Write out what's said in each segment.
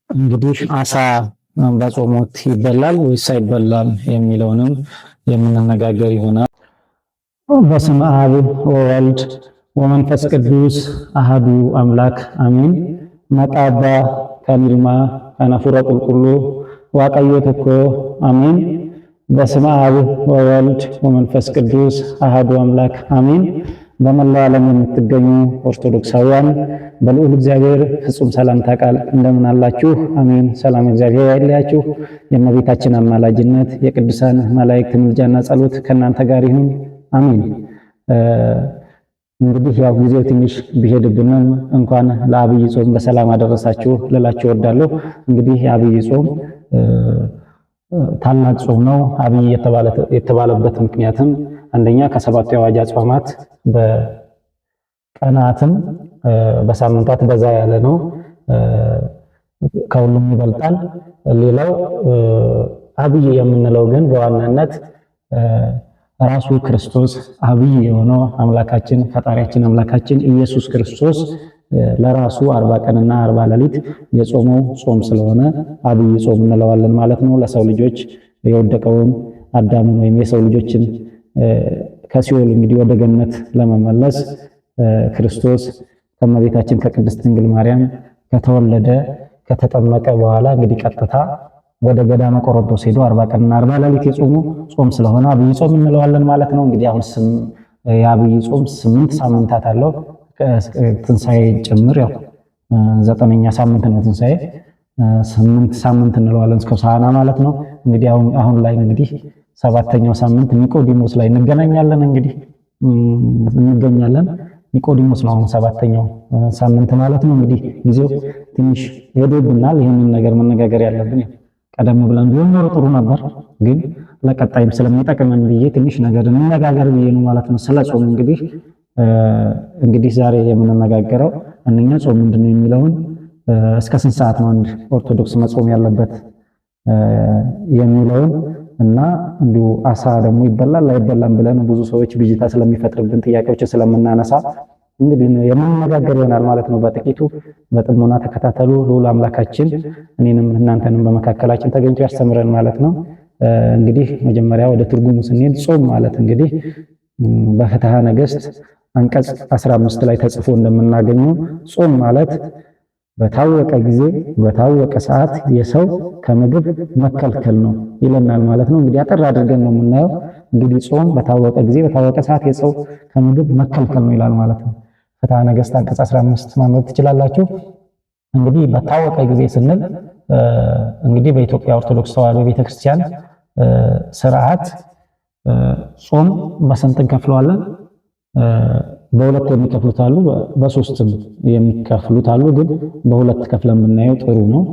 እንግዲህ አሳ በጾም ወቅት ይበላል ወይስ አይበላም የሚለውንም የምንነጋገር ይሆናል። በስመ አብ ወወልድ ወመንፈስ ቅዱስ አሐዱ አምላክ አሜን። መቃባ ከሚልማ ከነፉረ ቁልቁሉ ዋቀዮ ተኮ አሜን። በስመ አብ ወወልድ ወመንፈስ ቅዱስ አሐዱ አምላክ አሜን። በመላው ዓለም የምትገኙ ኦርቶዶክሳውያን በልዑል እግዚአብሔር ፍጹም ሰላምታ ቃል እንደምን አላችሁ? አሜን። ሰላም እግዚአብሔር አይለያችሁ። የእመቤታችን አማላጅነት የቅዱሳን መላእክት ምልጃና ጸሎት ከእናንተ ጋር ይሁን። አሜን። እንግዲህ ያው ጊዜው ትንሽ ቢሄድብንም እንኳን ለአብይ ጾም በሰላም አደረሳችሁ ልላችሁ እወዳለሁ። እንግዲህ የአብይ ጾም ታላቅ ጾም ነው። አብይ የተባለበት ምክንያትም አንደኛ ከሰባቱ የአዋጅ አጽዋማት በቀናትም በሳምንታት በዛ ያለ ነው፣ ከሁሉም ይበልጣል። ሌላው አብይ የምንለው ግን በዋናነት ራሱ ክርስቶስ አብይ የሆነው አምላካችን ፈጣሪያችን አምላካችን ኢየሱስ ክርስቶስ ለራሱ 40 ቀንና 40 ሌሊት የጾመው ጾም ስለሆነ አብይ ጾም እንለዋለን ማለት ነው። ለሰው ልጆች የወደቀውን አዳምን ወይም የሰው ልጆችን ከሲኦል እንግዲህ ወደ ገነት ለመመለስ ክርስቶስ ከእመቤታችን ከቅድስት ድንግል ማርያም ከተወለደ ከተጠመቀ በኋላ እንግዲህ ቀጥታ ወደ ገዳመ ቆሮንቶስ ሄዶ 40 ቀንና 40 ሌሊት የጾሙ ጾም ስለሆነ አብይ ጾም እንለዋለን ማለት ነው። እንግዲህ አሁን የአብይ ጾም 8 ሳምንታት አለው፣ ትንሣኤ ጭምር ያው 9ኛ ሳምንት ነው ትንሣኤ። 8 ሳምንት እንለዋለን እስከ ሆሳዕና ማለት ነው። እንግዲህ አሁን ላይ እንግዲህ 7ኛው ሳምንት ኒቆዲሞስ ላይ እንገናኛለን። እንግዲህ እንገኛለን ኒቆዲሞስ ነው አሁን 7ኛው ሳምንት ማለት ነው። እንግዲህ ጊዜው ትንሽ ሄዶብናል። ይሄንን ነገር መነጋገር ያለብን ቀደም ብለን ቢሆን ኖሮ ጥሩ ነበር፣ ግን ለቀጣይም ስለሚጠቅመን ብዬ ትንሽ ነገር እንነጋገር ብዬ ነው ማለት ነው። ስለ ጾም እንግዲህ ዛሬ የምንነጋገረው አንደኛ ጾም ምንድነው የሚለውን እስከ ስንት ሰዓት ነው አንድ ኦርቶዶክስ መጾም ያለበት የሚለውን እና እንዲሁ አሳ ደግሞ ይበላል አይበላም ብለን ብዙ ሰዎች ብዥታ ስለሚፈጥርብን ጥያቄዎችን ስለምናነሳ እንግዲህ የምንነጋገር ይሆናል ማለት ነው። በጥቂቱ በጥሞና ተከታተሉ። ልዑል አምላካችን እኔንም እናንተንም በመካከላችን ተገኝቶ ያስተምረን ማለት ነው። እንግዲህ መጀመሪያ ወደ ትርጉሙ ስንሄድ ጾም ማለት እንግዲህ በፍትሐ ነገሥት አንቀጽ 15 ላይ ተጽፎ እንደምናገኘው ጾም ማለት በታወቀ ጊዜ በታወቀ ሰዓት የሰው ከምግብ መከልከል ነው ይለናል ማለት ነው። እንግዲህ አጠር አድርገን ነው የምናየው። እንግዲህ ጾም በታወቀ ጊዜ በታወቀ ሰዓት የሰው ከምግብ መከልከል ነው ይላል ማለት ነው። ፍትሐ ነገሥት አንቀጽ 15 ማንበብ ትችላላችሁ። እንግዲህ በታወቀ ጊዜ ስንል እንግዲህ በኢትዮጵያ ኦርቶዶክስ ተዋሕዶ ቤተክርስቲያን ስርዓት ጾም በስንት እንከፍለዋለን? በሁለት የሚከፍሉት አሉ፣ በሶስትም የሚከፍሉት አሉ። ግን በሁለት ከፍለን የምናየው ጥሩ ነው።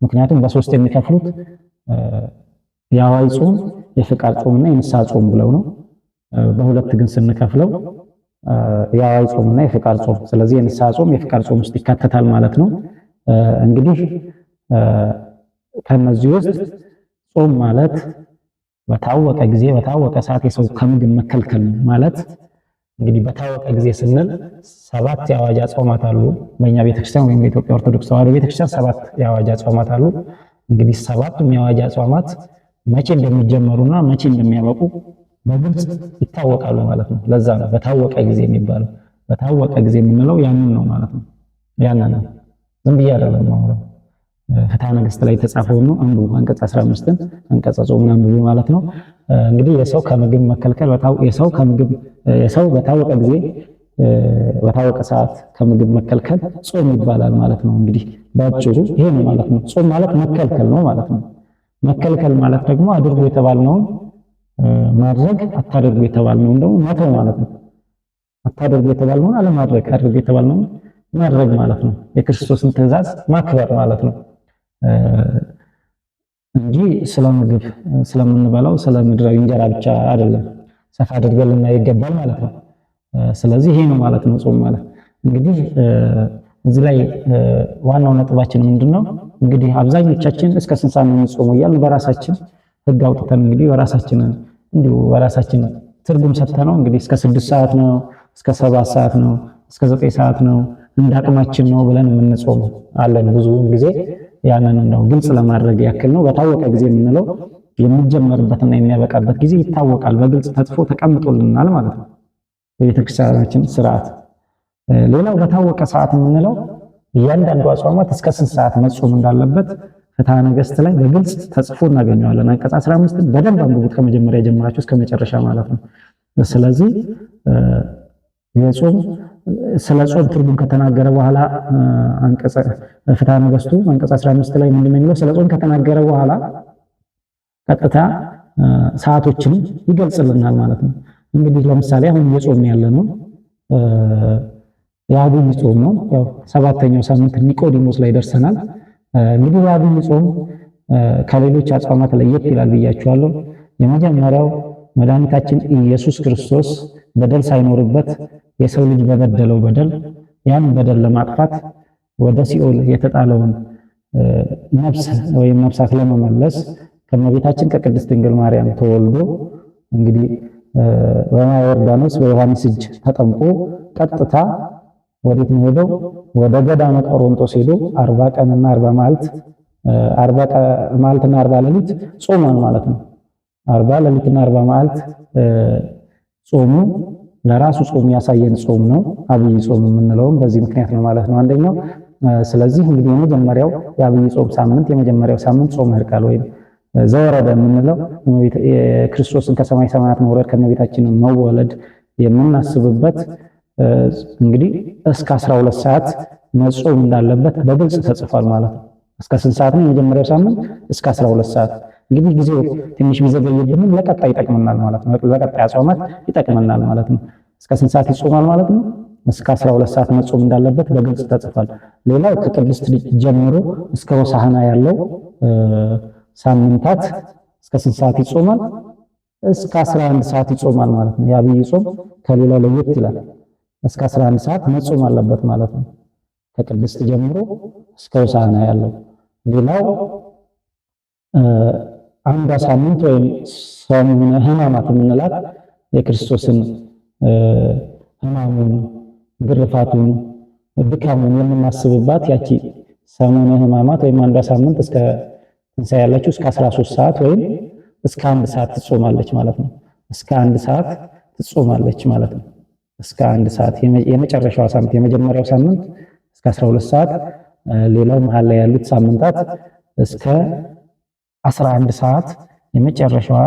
ምክንያቱም በሶስት የሚከፍሉት የአዋጅ ጾም፣ የፍቃድ ጾምና የንስሐ ጾም ብለው ነው። በሁለት ግን ስንከፍለው የአዋጅ ጾምና የፍቃድ ጾም፣ ስለዚህ የንስሐ ጾም የፍቃድ ጾም ውስጥ ይካተታል ማለት ነው። እንግዲህ ከነዚህ ውስጥ ጾም ማለት በታወቀ ጊዜ በታወቀ ሰዓት የሰው ከምግብ መከልከል ማለት እንግዲህ በታወቀ ጊዜ ስንል 7 የአዋጅ ጾማት አሉ። በእኛ ቤተክርስቲያን ወይም በኢትዮጵያ ኦርቶዶክስ ተዋሕዶ ቤተክርስቲያን 7 የአዋጅ ጾማት አሉ። እንግዲህ 7ቱም የአዋጅ ጾማት መቼ እንደሚጀመሩና መቼ እንደሚያበቁ በግልጽ ይታወቃሉ ማለት ነው። ለዛ ነው በታወቀ ጊዜ የሚባለው። በታወቀ ጊዜ የምንለው ያንን ነው ማለት ነው። ያንን ነው ዝም ብዬ አይደለም ማለት ነው። ፍትሐ ነገሥት ላይ የተጻፈው ነው። አንዱ አንቀጽ 15ን አንቀጽ ጾምን አንብቡ ማለት ነው። እንግዲህ የሰው ከምግብ መከልከል የሰው በታወቀ ጊዜ በታወቀ ሰዓት ከምግብ መከልከል ጾም ይባላል ማለት ነው። እንግዲህ ባጭሩ ይሄ ነው ማለት ነው። ጾም ማለት መከልከል ነው ማለት ነው። መከልከል ማለት ደግሞ አድርጉ የተባልነውን ማድረግ፣ አታድርጉ የተባልነውን ደግሞ መተው ማለት ነው። አታድርጉ የተባልነውን አለማድረግ፣ አድርጉ የተባልነውን ማድረግ ማለት ነው። የክርስቶስን ትእዛዝ ማክበር ማለት ነው እንጂ ስለ ምግብ ስለምንበላው ስለ ምድራዊ እንጀራ ብቻ አይደለም። ሰፋ አድርገን ልናይ ይገባል ማለት ነው። ስለዚህ ይሄ ነው ማለት ነው ጾም ማለት። እንግዲህ እዚህ ላይ ዋናው ነጥባችን ምንድነው? እንግዲህ አብዛኞቻችን እስከ 60 ሰዓት ነው የሚጾመው እያልን በራሳችን ህግ አውጥተን እንግዲህ በራሳችን ትርጉም ሰጥተነው እንግዲህ እስከ 6 ሰዓት ነው፣ እስከ 7 ሰዓት ነው፣ እስከ 9 ሰዓት ነው፣ እንደ አቅማችን ነው ብለን የምንጾም አለን ብዙ ጊዜ። ያንን ነው ግልጽ ለማድረግ ያክል ነው። በታወቀ ጊዜ የምንለው የሚጀመርበትና የሚያበቃበት ጊዜ ይታወቃል፣ በግልጽ ተጽፎ ተቀምጦልናል ማለት ነው በቤተክርስቲያናችን ስርዓት። ሌላው በታወቀ ሰዓት የምንለው እያንዳንዱ አጽዋማት እስከ ስንት ሰዓት መጾም እንዳለበት ፍትሐ ነገሥት ላይ በግልጽ ተጽፎ እናገኘዋለን። አንቀጽ 15ን በደንብ አንብቡት ከመጀመሪያ ጀምራችሁ እስከ መጨረሻ ማለት ነው። ስለዚህ የጾም ስለ ጾም ትርጉም ከተናገረ በኋላ አንቀጽ ፍትሐ ነገሥቱ አንቀጽ 15 ላይ ምንድን ነው የሚለው? ስለ ጾም ከተናገረ በኋላ ቀጥታ ሰዓቶችን ይገልጽልናል ማለት ነው። እንግዲህ ለምሳሌ አሁን እየጾምን ያለ ነው የአብይ ጾም ነው። ያው 7ኛው ሳምንት ኒቆዲሞስ ላይ ደርሰናል። እንግዲህ የአብይ ጾም ከሌሎች አጽዋማት ለየት ይላል ብያችኋለሁ። የመጀመሪያው መድኃኒታችን ኢየሱስ ክርስቶስ በደል ሳይኖርበት የሰው ልጅ በበደለው በደል ያን በደል ለማጥፋት ወደ ሲኦል የተጣለውን ነፍስ ወይም ነፍሳት ለመመለስ ከእመቤታችን ከቅድስት ድንግል ማርያም ተወልዶ እንግዲህ በማየ ዮርዳኖስ በዮሐንስ እጅ ተጠምቆ ቀጥታ ወዴት ነው ሄደው? ወደ ገዳመ ቆሮንቶስ ሄዶ 40 ቀንና 40 መዓልት 40 መዓልትና 40 ሌሊት ጾሟል ማለት ነው። 40 ሌሊትና 40 መዓልት ጾሙ ለራሱ ጾም ያሳየን ጾም ነው። አብይ ጾም የምንለውም በዚህ ምክንያት ነው ማለት ነው አንደኛው። ስለዚህ እንግዲህ የመጀመሪያው የአብይ ጾም ሳምንት የመጀመሪያው ሳምንት ጾመ ሕርቃል ወይም ዘወረደ የምንለው የክርስቶስን ከሰማይ ሰማያት መውረድ ከእመቤታችን መወለድ የምናስብበት እንግዲህ እስከ 12 ሰዓት መጾም እንዳለበት በግልጽ ተጽፏል ማለት ነው። እስከ ስንት ሰዓት ነው የመጀመሪያው ሳምንት? እስከ 12 ሰዓት። እንግዲህ ጊዜው ትንሽ ቢዘገይብንም ለቀጣይ ይጠቅመናል ማለት ነው። ለቀጣይ አጽዋማት ይጠቅመናል ማለት ነው። እስከ ስንት ሰዓት ይጾማል ማለት ነው? እስከ 12 ሰዓት መጾም እንዳለበት በግልጽ ተጽፏል። ሌላው ከቅድስት ጀምሮ እስከ ሆሳዕና ያለው ሳምንታት እስከ ስንት ሰዓት ይጾማል? እስከ 11 ሰዓት ይጾማል ማለት ነው። የአብይ ጾም ከሌላው ለየት ይላል። እስከ 11 ሰዓት መጾም አለበት ማለት ነው። ከቅድስት ጀምሮ እስከ ሆሳዕና ያለው። ሌላው አንዷ ሳምንት ወይም ሰሙነ ሕማማት የምንላት የክርስቶስን ሕማሙን፣ ግርፋቱን፣ ድካሙን የምናስብባት ያቺ ሰሙነ ሕማማት ወይም አንዷ ሳምንት እስከ ትንሣኤ ያለችው እስከ 13 ሰዓት ወይም እስከ 1 ሰዓት ትጾማለች ማለት ነው። እስከ 1 ሰዓት ትጾማለች ማለት ነው። እስከ 1 ሰዓት የመጨረሻው ሳምንት የመጀመሪያው ሳምንት እስከ 12 ሰዓት፣ ሌላው መሃል ላይ ያሉት ሳምንታት እስከ 11 ሰዓት። የመጨረሻዋ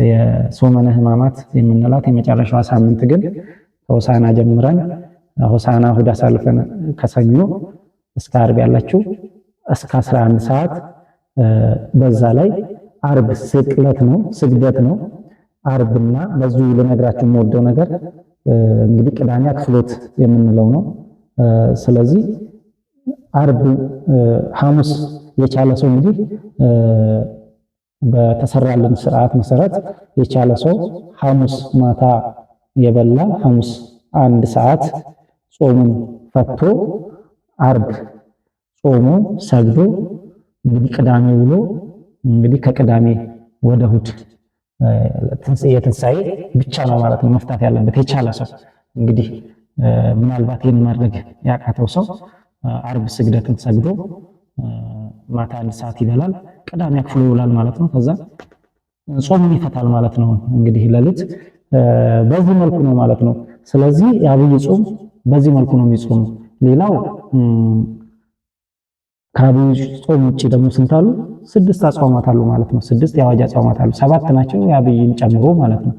የሰሙነ ሕማማት የምንላት የመጨረሻዋ ሳምንት ግን ከሆሳዕና ጀምረን ሆሳዕና እሑድ አሳልፈን ከሰኞ እስከ ዓርብ ያላችሁ እስከ 11 ሰዓት። በዛ ላይ ዓርብ ስቅለት ነው፣ ስግደት ነው። ዓርብና በዚሁ ልነግራችሁ የምወደው ነገር እንግዲህ ቅዳሜ አክፍሎት የምንለው ነው። ስለዚህ ዓርብ ሐሙስ የቻለ ሰው እንግዲህ በተሰራልን ስርዓት መሰረት የቻለ ሰው ሐሙስ ማታ የበላ ሐሙስ 1 ሰዓት ጾሙን ፈቶ ዓርብ ጾሙ ሰግዶ እንግዲህ ቅዳሜ ውሎ እንግዲህ ከቅዳሜ ወደ እሑድ የትንሣኤ ብቻ ነው ማለት ነው መፍታት ያለበት የቻለ ሰው። እንግዲህ ምናልባት ይህን ማድረግ ያቃተው ሰው ዓርብ ስግደትን ሰግዶ ማታ 1 ሰዓት ይበላል፣ ቅዳሜ አክፍሎ ይውላል ማለት ነው። ከዛ ጾሙን ይፈታል ማለት ነው። እንግዲህ ሌሊት በዚህ መልኩ ነው ማለት ነው። ስለዚህ የአብይ ጾም በዚህ መልኩ ነው የሚጾመው። ሌላው ከአብይ ጾም ውጪ ደግሞ ስንት አሉ? 6 አጽዋማት አሉ ማለት ነው። 6 የአዋጅ አጽዋማት አሉ። 7 ናቸው የአብይን ጨምሮ ማለት ነው።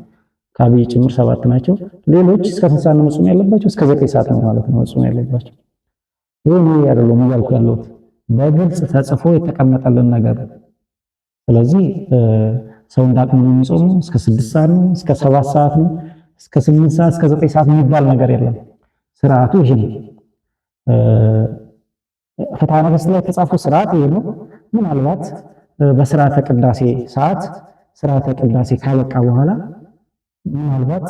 ከአብይ ጭምር 7 ናቸው። ሌሎች እስከ 6 ሰዓት ነው መጾም ያለባቸው፣ እስከ 9 ሰዓት ነው ማለት ነው መጾም ያለባቸው። ይሄ ነው ያለው እያልኩ ያለሁት በግልጽ ተጽፎ የተቀመጠልን ነገር። ስለዚህ ሰው እንዳቅሙ ነው የሚጾመው። እስከ 6 ሰዓት ነው፣ እስከ 7 ሰዓት ነው፣ እስከ 8 ሰዓት፣ እስከ 9 ሰዓት የሚባል ነገር የለም። ስርዓቱ ይሄ ነው። ፍትሐ ነገሥት ላይ የተጻፈው ስርዓት ይሄ ነው። ምናልባት በስርዓተ ቅዳሴ ሰዓት ስርዓተ ቅዳሴ ካበቃ በኋላ ምናልባት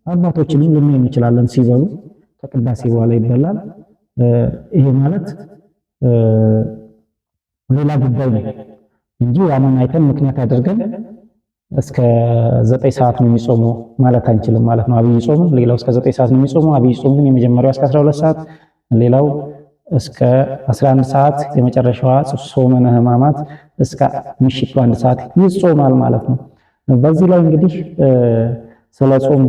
አባቶችንም ልናይ እንችላለን ሲበሉ ከቅዳሴ በኋላ ይበላል። ይሄ ማለት ሌላ ጉዳይ ነው እንጂ ያንን አይተን ምክንያት አድርገን እስከ 9 ሰዓት ነው የሚጾመው ማለት አንችልም ማለት ነው። አብይ ጾም ሌላው እስከ 9 ሰዓት ነው የሚጾመው። አብይ ጾም ግን የመጀመሪያው እስከ 12 ሰዓት፣ ሌላው እስከ 11 ሰዓት የመጨረሻዋ ጾመ ሕማማት እስከ ምሽቱ 1 ሰዓት ይጾማል ማለት ነው። በዚህ ላይ እንግዲህ ስለ ጾም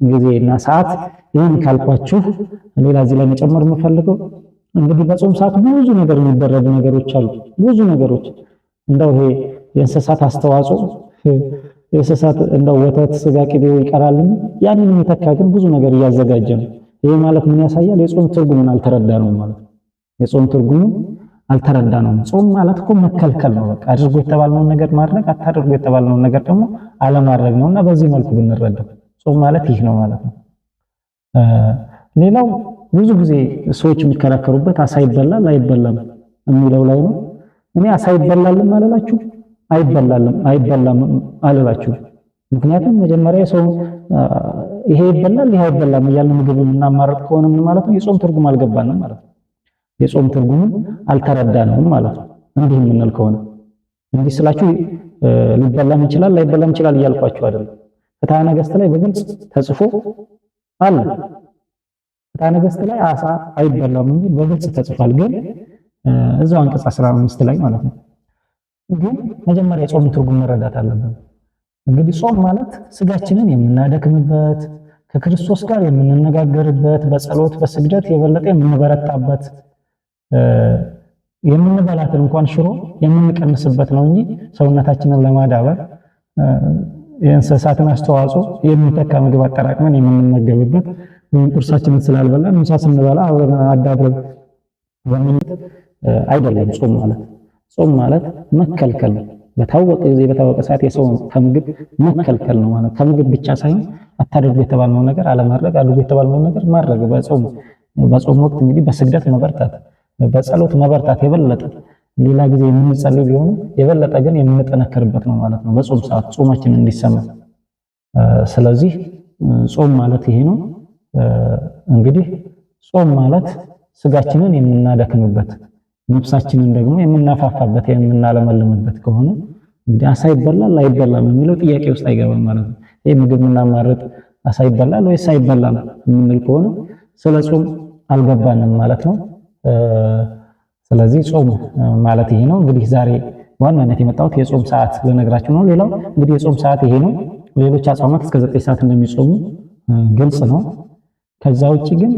ጊዜና ሰዓት ይህን ካልኳችሁ ሌላ እዚህ ላይ መጨመር የምፈልገው እንግዲህ በጾም ሰዓት ብዙ ነገር የሚደረጉ ነገሮች አሉ። ብዙ ነገሮች እንደው ይሄ የእንስሳት አስተዋጽኦ የእንስሳት እንደው ወተት፣ ስጋ፣ ቅቤው ይቀራል። ያንን የሚተካ ግን ብዙ ነገር እያዘጋጀ ነው። ይሄ ማለት ምን ያሳያል? የጾም ትርጉሙን አልተረዳነውም ማለት ነው። የጾም ትርጉሙን አልተረዳነውም። ጾም ማለት እኮ መከልከል ነው። በቃ አድርጎ የተባልነውን ነገር ማድረግ፣ አታድርጎ የተባልነውን ነገር ደግሞ አለማድረግ ነውና በዚህ መልኩ ብንረዳ ጾም ማለት ይህ ነው ማለት ነው። ሌላው ብዙ ጊዜ ሰዎች የሚከራከሩበት አሳ ይበላል አይበላም የሚለው ላይ ነው። እኔ አሳ ይበላልም አላላችሁ አይበላም አላላችሁ። ምክንያቱም መጀመሪያ ሰው ይሄ ይበላል ይሄ አይበላም እያልን ምግብ የምናማርጥ ከሆነ ምን ማለት ነው? የጾም ትርጉም አልገባንም ማለት ነው። የጾም ትርጉምን አልተረዳነውም ማለት ነው። እንዲህ የምንል ከሆነ እንዲህ ስላችሁ ሊበላም ይችላል ላይበላም ይችላል እያልኳችሁ አይደለም። ፍትሐ ነገሥት ላይ በግልጽ ተጽፎ አለ። ፍትሐ ነገሥት ላይ አሳ አይበላም እንጂ በግልጽ ተጽፏል። ግን እዛው አንቀጽ 15 ላይ ማለት ነው። ግን መጀመሪያ የጾም ትርጉም መረዳት አለብን። እንግዲህ ጾም ማለት ስጋችንን የምናደክምበት፣ ከክርስቶስ ጋር የምንነጋገርበት፣ በጸሎት በስግደት የበለጠ የምንበረታበት፣ የምንበላትን እንኳን ሽሮ የምንቀንስበት ነው እንጂ ሰውነታችንን ለማዳበር የእንስሳትን አስተዋጽኦ የሚተካ ምግብ አጠራቅመን የምንመገብበት ቁርሳችንን ስላልበላን ምሳ ስንበላ አዳብረን የምንጠጥ አይደለም። ጾም ማለት መከልከል ነው። በታወቀ ጊዜ በታወቀ ሰዓት የሰው ከምግብ መከልከል ነው ማለት። ከምግብ ብቻ ሳይሆን አታድርጉ የተባልነው ነገር አለማድረግ፣ አድርጉ የተባልነው ነገር ማድረግ። በጾም ወቅት እንግዲህ በስግደት መበርታት፣ በጸሎት መበርታት የበለጠ ሌላ ጊዜ የምንጸልይ ቢሆን የበለጠ ግን የምንጠነክርበት ነው ማለት ነው። በጾም ሰዓት ጾማችን እንዲሰማ። ስለዚህ ጾም ማለት ይሄ ነው። እንግዲህ ጾም ማለት ስጋችንን የምናደክምበት ነፍሳችንን ደግሞ የምናፋፋበት የምናለመልምበት ከሆነ እንግዲህ አሳ ይበላል አይበላም የሚለው ጥያቄ ውስጥ አይገባም ማለት ነው። ይሄ ምግብ የምናማርጥ አሳ ይበላል ወይስ አይበላም የምንል ከሆነ ስለ ጾም አልገባንም ማለት ነው። ስለዚህ ጾም ማለት ይሄ ነው። እንግዲህ ዛሬ ዋናነት የመጣሁት የጾም ሰዓት ልነግራችሁ ነው። ሌላው እንግዲህ የጾም ሰዓት ይሄ ነው። ሌሎች አጽዋማት እስከ 9 ሰዓት እንደሚጾሙ ግልጽ ነው። ከዛ ውጪ ግን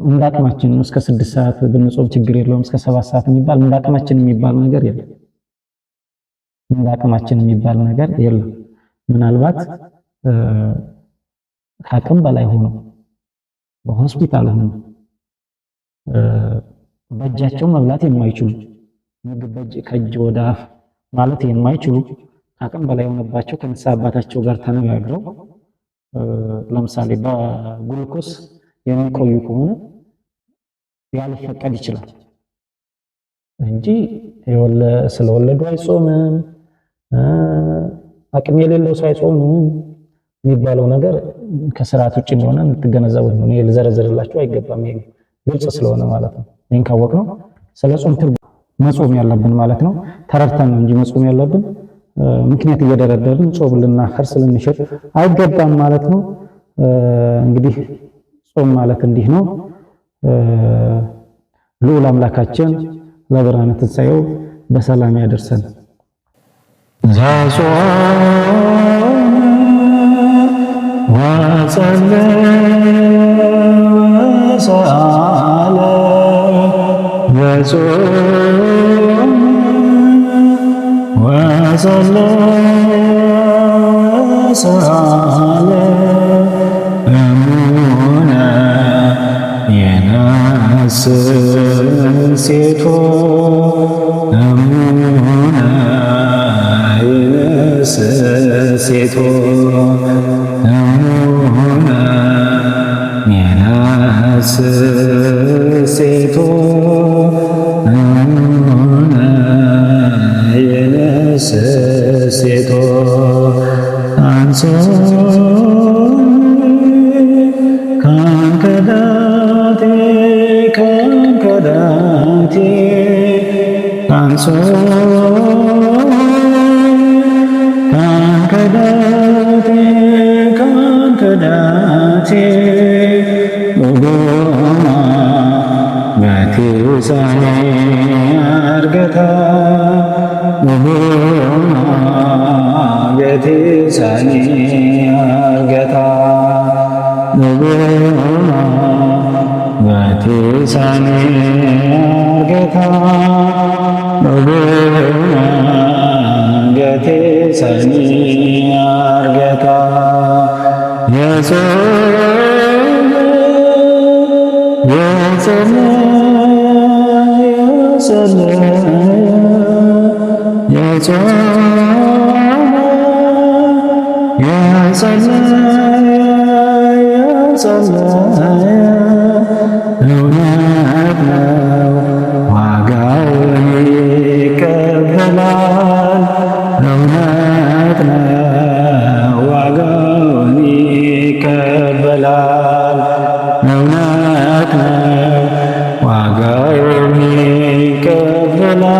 እንዳቅማችን ነው። እስከ 6 ሰዓት ብንጾም ችግር የለውም። እስከ 7 ሰዓት የሚባል እንዳቅማችን የሚባል ነገር የለም። እንዳቅማችን የሚባል ነገር የለም። ምናልባት ከአቅም በላይ ሆኖ በሆስፒታል ሆኖ በእጃቸው መብላት የማይችሉ ምግብ ከእጅ ወደ አፍ ማለት የማይችሉ ከአቅም በላይ የሆነባቸው ከንስሐ አባታቸው ጋር ተነጋግረው ለምሳሌ በግሉኮስ የሚቆዩ ከሆነ ያልፈቀድ ይችላል እንጂ ስለወለዱ አይጾምም፣ አቅም የሌለው ሰው አይጾምም የሚባለው ነገር ከስርዓት ውጭ እንደሆነ እንድትገነዘቡት ነው። እኔ ልዘረዝርላችሁ አይገባም። ይሄ ግልጽ ስለሆነ ማለት ነው። ይሄን ካወቅነው ስለ ጾም ትርጉም መጾም ያለብን ማለት ነው። ተረድተን ነው እንጂ መጾም ያለብን ምክንያት እየደረደርን ጾም ልናፈርስ ልንሽር አይገባም ማለት ነው። እንግዲህ ጾም ማለት እንዲህ ነው። ልዑል አምላካችን ለብርሃነ ትንሣኤው በሰላም ያደርሰን። ዘጾም ወጸለየ ወሰአለ ዘጾም ወጸለየ ወሰአለ እሙነ የነስሴቶ እሙነ የነስሴቶ እሙነ የነስሴቶ እሙነ የነስሴቶ አንሶ ካንከዳቴ አንሶ ካንከዳቴ ኦጎማ በቴ ቤቴሳኒ አርገታ ንቡና ቤቴሳኒ አርገታ ንቡና ቤቴሳኒ አርገታ ንቡና ቤቴሳኒ አርገታ እውነት ነው ዋጋውን ይቀበላል። እውነት ነው ዋጋውን ይቀበላል። እውነት ነው ዋጋውን ይቀበላል።